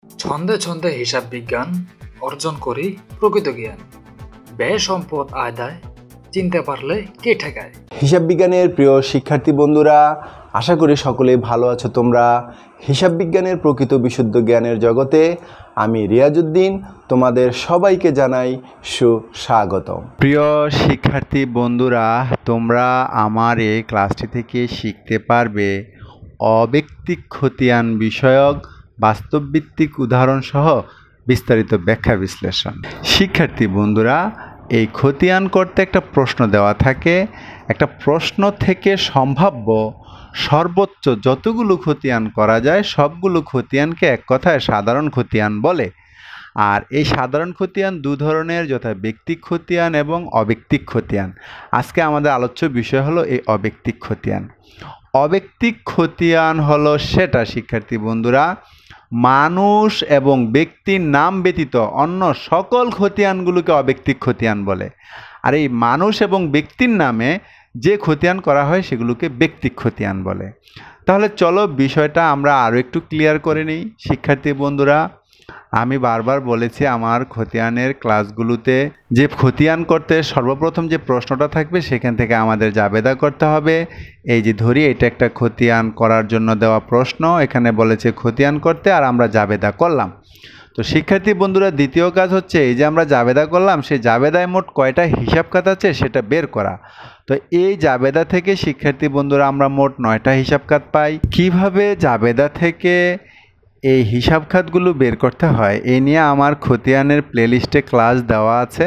ছন্দে ছন্দে হিসাব বিজ্ঞান অর্জন করি প্রকৃত জ্ঞান। ব্যয় সম্পদ আদায় চিনতে পারলে কে ঠেকায়। হিসাব বিজ্ঞানের প্রিয় শিক্ষার্থী বন্ধুরা, আশা করি সকলেই ভালো আছো তোমরা। হিসাব বিজ্ঞানের প্রকৃত বিশুদ্ধ জ্ঞানের জগতে আমি রিয়াজউদ্দিন তোমাদের সবাইকে জানাই সুস্বাগতম। প্রিয় শিক্ষার্থী বন্ধুরা, তোমরা আমার এই ক্লাসটি থেকে শিখতে পারবে অব্যক্তিক খতিয়ান বিষয়ক বাস্তবভিত্তিক উদাহরণ সহ বিস্তারিত ব্যাখ্যা বিশ্লেষণ। শিক্ষার্থী বন্ধুরা, এই খতিয়ান করতে একটা প্রশ্ন দেওয়া থাকে। একটা প্রশ্ন থেকে সম্ভাব্য সর্বোচ্চ যতগুলো খতিয়ান করা যায় সবগুলো খতিয়ানকে এক কথায় সাধারণ খতিয়ান বলে। আর এই সাধারণ খতিয়ান দু ধরনের, যথা ব্যক্তিক খতিয়ান এবং অব্যক্তিক খতিয়ান। আজকে আমাদের আলোচ্য বিষয় হলো এই অব্যক্তিক খতিয়ান। অব্যক্তিক খতিয়ান হলো সেটা শিক্ষার্থী বন্ধুরা, মানুষ এবং ব্যক্তির নাম ব্যতীত অন্য সকল খতিয়ানগুলোকে অব্যক্তিক খতিয়ান বলে। আর এই মানুষ এবং ব্যক্তির নামে যে খতিয়ান করা হয় সেগুলোকে ব্যক্তিক খতিয়ান বলে। তাহলে চলো বিষয়টা আমরা আরও একটু ক্লিয়ার করে নিই শিক্ষার্থী বন্ধুরা। আমি বারবার বলেছি আমার খতিয়ানের ক্লাসগুলোতে যে খতিয়ান করতে সর্বপ্রথম যে প্রশ্নটা থাকবে সেখান থেকে আমাদের জাবেদা করতে হবে। এই যে ধরি এটা একটা খতিয়ান করার জন্য দেওয়া প্রশ্ন, এখানে বলেছে খতিয়ান করতে আর আমরা জাবেদা করলাম। তো শিক্ষার্থী বন্ধুরা, দ্বিতীয় কাজ হচ্ছে এই যে আমরা জাবেদা করলাম, সেই জাবেদায় মোট কয়টা হিসাব খাত আছে সেটা বের করা। তো এই জাবেদা থেকে শিক্ষার্থী বন্ধুরা আমরা মোট 9টা হিসাব খাত পাই। কিভাবে জাবেদা থেকে এই হিসাব খাতগুলো বের করতে হয় এই নিয়ে আমার খতিয়ানের প্লেলিস্টে ক্লাস দেওয়া আছে,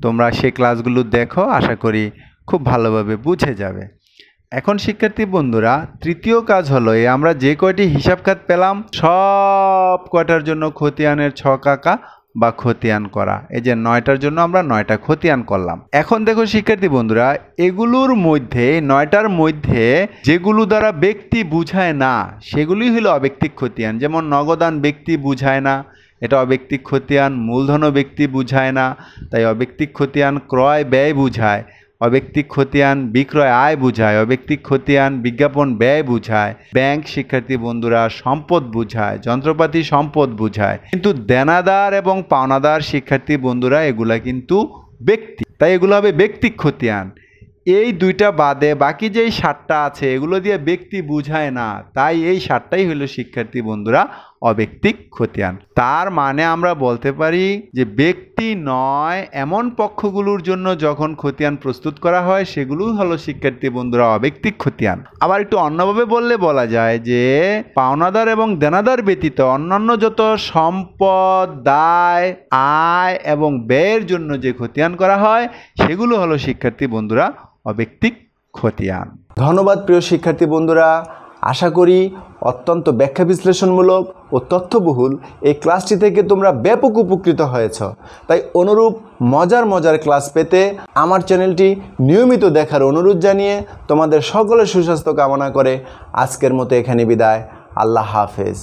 তোমরা সেই ক্লাসগুলো দেখো, আশা করি খুব ভালোভাবে বুঝে যাবে। এখন শিক্ষার্থী বন্ধুরা, তৃতীয় কাজ হলো এই আমরা যে কয়টি হিসাব খাত পেলাম সব কয়টার জন্য খতিয়ানের ছক আঁকা বা খতিয়ান করা। এই যে 9টার জন্য আমরা 9টা খতিয়ান করলাম। এখন দেখো শিক্ষার্থী বন্ধুরা, এগুলোর মধ্যে 9টার মধ্যে যেগুলো দ্বারা ব্যক্তি বুঝায় না সেগুলোই হলো অব্যক্তিক খতিয়ান। যেমন নগদান ব্যক্তি বুঝায় না, এটা অব্যক্তিক খতিয়ান। মূলধনও ব্যক্তি বুঝায় না, তাই অব্যক্তিক খতিয়ান। ক্রয় ব্যয় বুঝায়, অব্যক্তিক খতিয়ান। বিক্রয় আয় বুঝায়, অব্যক্তিক খতিয়ান। বিজ্ঞাপন ব্যয় বুঝায়। ব্যাংক শিক্ষার্থী বন্ধুরা সম্পদ বুঝায়, যন্ত্রপাতি সম্পদ বুঝায়। কিন্তু দেনাদার এবং পাওনাদার শিক্ষার্থী বন্ধুরা এগুলা কিন্তু ব্যক্তি, তাই এগুলো হবে ব্যক্তিক খতিয়ান। এই দুইটা বাদে বাকি যেই 7টা আছে এগুলো দিয়ে ব্যক্তি বুঝায় না, তাই এই 7টাই হলো শিক্ষার্থী বন্ধুরা অব্যক্তিক খতিয়ান। তার মানে আমরা বলতে পারি যে ব্যক্তি নয় এমন পক্ষগুলোর জন্য যখন খতিয়ান প্রস্তুত করা হয় সেগুলো হলো শিক্ষার্থী বন্ধুরা অব্যক্তিক খতিয়ান। আবার একটু অন্যভাবে বললে বলা যায় যে পাওনাদার এবং দেনাদার ব্যতীত অন্যান্য যত সম্পদ, দায়, আয় এবং ব্যয়ের জন্য যে খতিয়ান করা হয় সেগুলো হলো শিক্ষার্থী বন্ধুরা অব্যক্তিক খতিয়ান। ধন্যবাদ প্রিয় শিক্ষার্থী বন্ধুরা, আশা করি অত্যন্ত ব্যাখ্যা বিশ্লেষণমূলক ও তথ্যবহুল এই ক্লাসটি থেকে তোমরা ব্যাপক উপকৃত হয়েছ। তাই অনুরূপ মজার ক্লাস পেতে আমার চ্যানেলটি নিয়মিত দেখার অনুরোধ জানিয়ে তোমাদের সকলের সুস্বাস্থ্য কামনা করে আজকের মতো এখানে বিদায়। আল্লাহ হাফেজ।